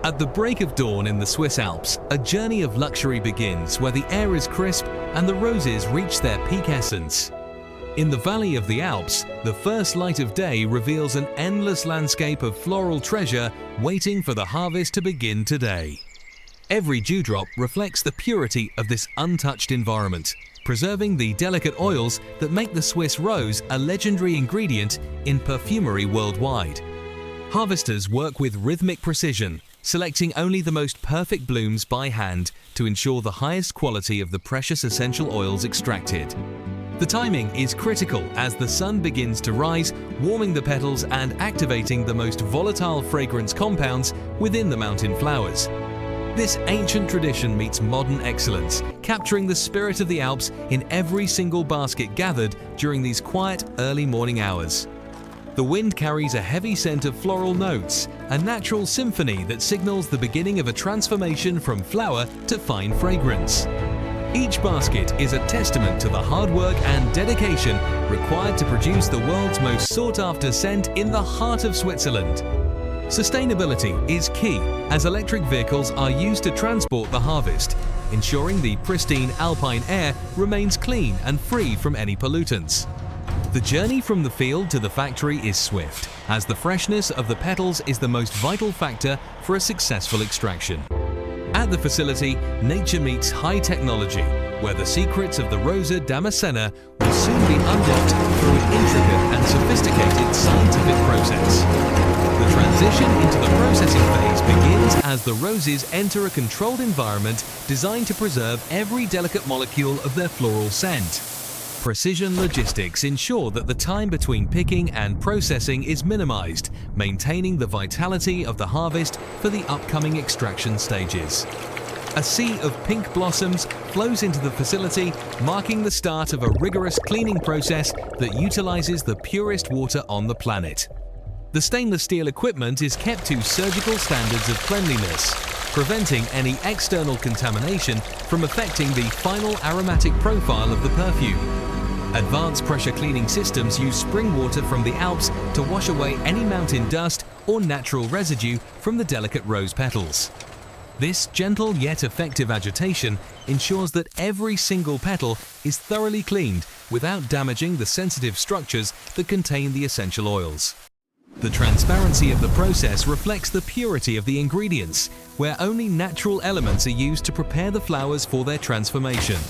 At the break of dawn in the Swiss Alps, a journey of luxury begins where the air is crisp and the roses reach their peak essence. In the valley of the Alps, the first light of day reveals an endless landscape of floral treasure waiting for the harvest to begin today. Every dewdrop reflects the purity of this untouched environment, preserving the delicate oils that make the Swiss rose a legendary ingredient in perfumery worldwide. Harvesters work with rhythmic precision, selecting only the most perfect blooms by hand to ensure the highest quality of the precious essential oils extracted. The timing is critical as the sun begins to rise, warming the petals and activating the most volatile fragrance compounds within the mountain flowers. This ancient tradition meets modern excellence, capturing the spirit of the Alps in every single basket gathered during these quiet early morning hours. The wind carries a heavy scent of floral notes, a natural symphony that signals the beginning of a transformation from flower to fine fragrance. Each basket is a testament to the hard work and dedication required to produce the world's most sought-after scent in the heart of Switzerland. Sustainability is key as electric vehicles are used to transport the harvest, ensuring the pristine alpine air remains clean and free from any pollutants. The journey from the field to the factory is swift, as the freshness of the petals is the most vital factor for a successful extraction. At the facility, nature meets high technology, where the secrets of the Rosa Damascena will soon be unlocked through an intricate and sophisticated scientific process. The transition into the processing phase begins as the roses enter a controlled environment designed to preserve every delicate molecule of their floral scent. Precision logistics ensure that the time between picking and processing is minimized, maintaining the vitality of the harvest for the upcoming extraction stages. A sea of pink blossoms flows into the facility, marking the start of a rigorous cleaning process that utilizes the purest water on the planet. The stainless steel equipment is kept to surgical standards of cleanliness, preventing any external contamination from affecting the final aromatic profile of the perfume. Advanced pressure cleaning systems use spring water from the Alps to wash away any mountain dust or natural residue from the delicate rose petals. This gentle yet effective agitation ensures that every single petal is thoroughly cleaned without damaging the sensitive structures that contain the essential oils. The transparency of the process reflects the purity of the ingredients, where only natural elements are used to prepare the flowers for their transformation.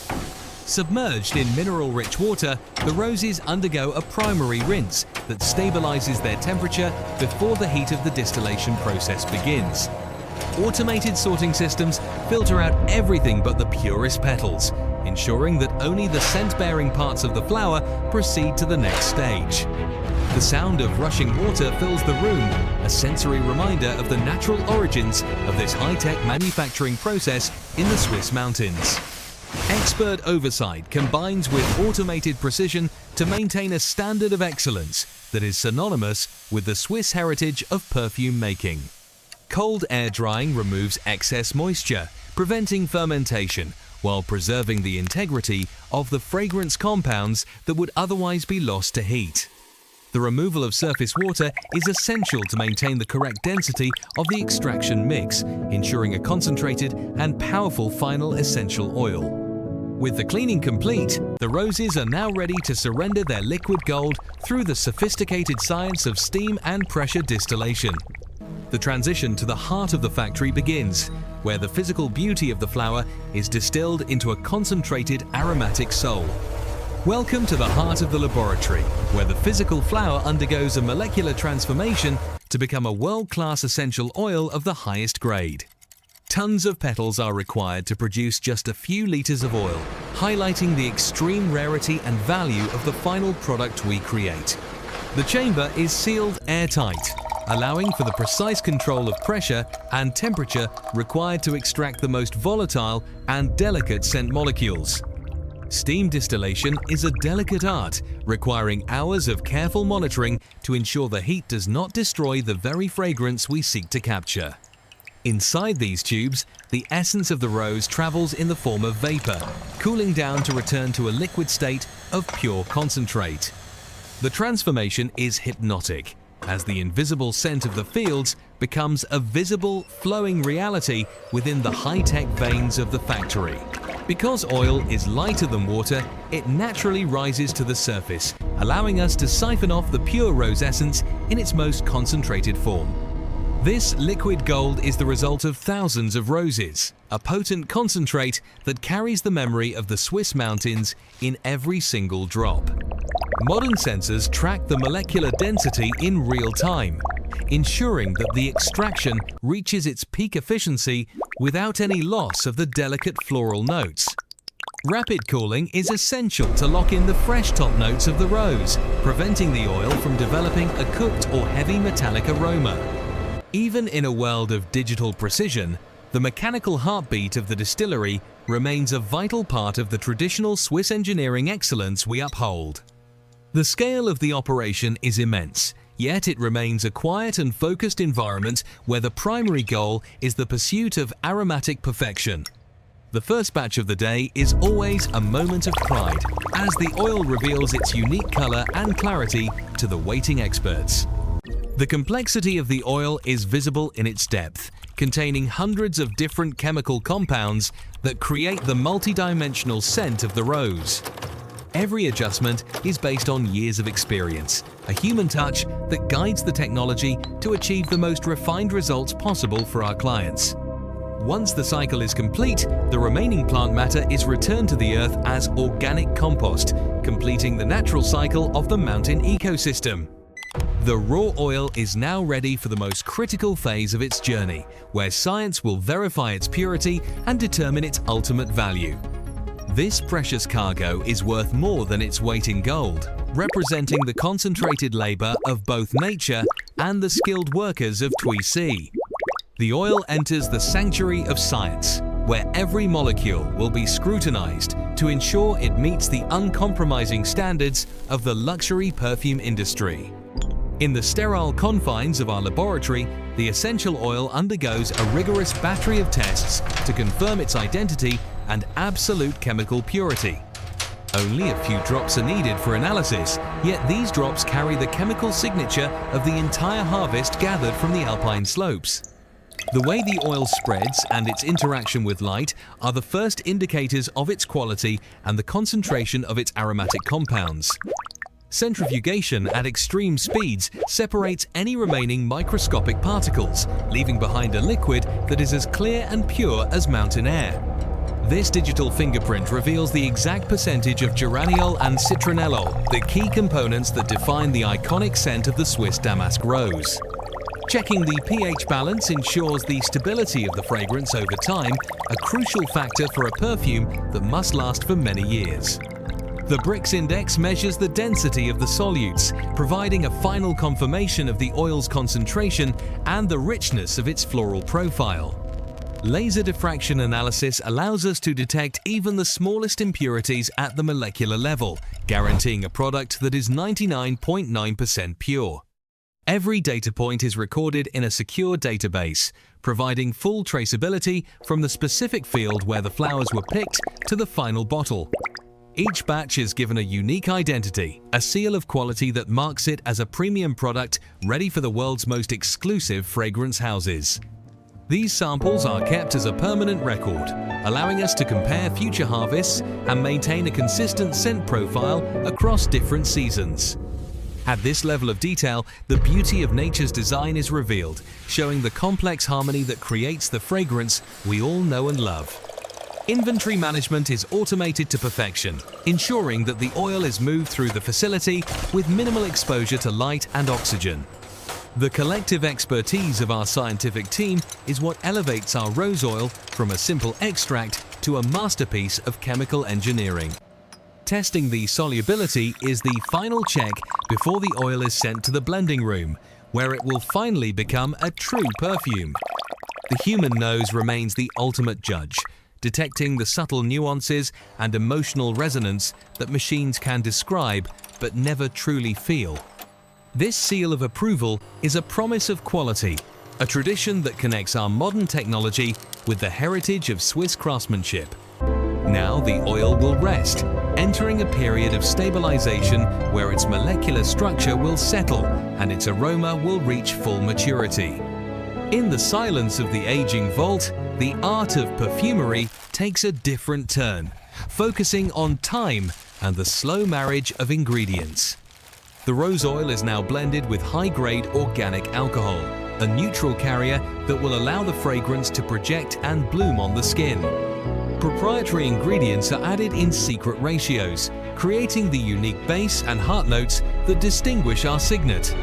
Submerged in mineral-rich water, the roses undergo a primary rinse that stabilizes their temperature before the heat of the distillation process begins. Automated sorting systems filter out everything but the purest petals, ensuring that only the scent-bearing parts of the flower proceed to the next stage. The sound of rushing water fills the room, a sensory reminder of the natural origins of this high-tech manufacturing process in the Swiss mountains. Expert oversight combines with automated precision to maintain a standard of excellence that is synonymous with the Swiss heritage of perfume making. Cold air drying removes excess moisture, preventing fermentation, while preserving the integrity of the fragrance compounds that would otherwise be lost to heat. The removal of surface water is essential to maintain the correct density of the extraction mix, ensuring a concentrated and powerful final essential oil. With the cleaning complete, the roses are now ready to surrender their liquid gold through the sophisticated science of steam and pressure distillation. The transition to the heart of the factory begins, where the physical beauty of the flower is distilled into a concentrated aromatic soul. Welcome to the heart of the laboratory, where the physical flower undergoes a molecular transformation to become a world-class essential oil of the highest grade. Tons of petals are required to produce just a few liters of oil, highlighting the extreme rarity and value of the final product we create. The chamber is sealed airtight, allowing for the precise control of pressure and temperature required to extract the most volatile and delicate scent molecules. Steam distillation is a delicate art, requiring hours of careful monitoring to ensure the heat does not destroy the very fragrance we seek to capture. Inside these tubes, the essence of the rose travels in the form of vapor, cooling down to return to a liquid state of pure concentrate. The transformation is hypnotic, as the invisible scent of the fields becomes a visible, flowing reality within the high-tech veins of the factory. Because oil is lighter than water, it naturally rises to the surface, allowing us to siphon off the pure rose essence in its most concentrated form. This liquid gold is the result of thousands of roses, a potent concentrate that carries the memory of the Swiss mountains in every single drop. Modern sensors track the molecular density in real time, ensuring that the extraction reaches its peak efficiency without any loss of the delicate floral notes. Rapid cooling is essential to lock in the fresh top notes of the rose, preventing the oil from developing a cooked or heavy metallic aroma. Even in a world of digital precision, the mechanical heartbeat of the distillery remains a vital part of the traditional Swiss engineering excellence we uphold. The scale of the operation is immense, yet it remains a quiet and focused environment where the primary goal is the pursuit of aromatic perfection. The first batch of the day is always a moment of pride, as the oil reveals its unique color and clarity to the waiting experts. The complexity of the oil is visible in its depth, containing hundreds of different chemical compounds that create the multidimensional scent of the rose. Every adjustment is based on years of experience, a human touch that guides the technology to achieve the most refined results possible for our clients. Once the cycle is complete, the remaining plant matter is returned to the earth as organic compost, completing the natural cycle of the mountain ecosystem. The raw oil is now ready for the most critical phase of its journey, where science will verify its purity and determine its ultimate value. This precious cargo is worth more than its weight in gold, representing the concentrated labor of both nature and the skilled workers of Swiss. The oil enters the sanctuary of science, where every molecule will be scrutinized to ensure it meets the uncompromising standards of the luxury perfume industry. In the sterile confines of our laboratory, the essential oil undergoes a rigorous battery of tests to confirm its identity and absolute chemical purity. Only a few drops are needed for analysis, yet these drops carry the chemical signature of the entire harvest gathered from the alpine slopes. The way the oil spreads and its interaction with light are the first indicators of its quality and the concentration of its aromatic compounds. Centrifugation at extreme speeds separates any remaining microscopic particles, leaving behind a liquid that is as clear and pure as mountain air. This digital fingerprint reveals the exact percentage of geraniol and citronellol, the key components that define the iconic scent of the Swiss damask rose. Checking the pH balance ensures the stability of the fragrance over time, a crucial factor for a perfume that must last for many years. The Brix index measures the density of the solutes, providing a final confirmation of the oil's concentration and the richness of its floral profile. Laser diffraction analysis allows us to detect even the smallest impurities at the molecular level, guaranteeing a product that is 99.9% pure. Every data point is recorded in a secure database, providing full traceability from the specific field where the flowers were picked to the final bottle. Each batch is given a unique identity, a seal of quality that marks it as a premium product ready for the world's most exclusive fragrance houses. These samples are kept as a permanent record, allowing us to compare future harvests and maintain a consistent scent profile across different seasons. At this level of detail, the beauty of nature's design is revealed, showing the complex harmony that creates the fragrance we all know and love. Inventory management is automated to perfection, ensuring that the oil is moved through the facility with minimal exposure to light and oxygen. The collective expertise of our scientific team is what elevates our rose oil from a simple extract to a masterpiece of chemical engineering. Testing the solubility is the final check before the oil is sent to the blending room, where it will finally become a true perfume. The human nose remains the ultimate judge, detecting the subtle nuances and emotional resonance that machines can describe but never truly feel. This seal of approval is a promise of quality, a tradition that connects our modern technology with the heritage of Swiss craftsmanship. Now the oil will rest, entering a period of stabilization where its molecular structure will settle and its aroma will reach full maturity. In the silence of the aging vault, the art of perfumery takes a different turn, focusing on time and the slow marriage of ingredients. The rose oil is now blended with high-grade organic alcohol, a neutral carrier that will allow the fragrance to project and bloom on the skin. Proprietary ingredients are added in secret ratios, creating the unique base and heart notes that distinguish our signet.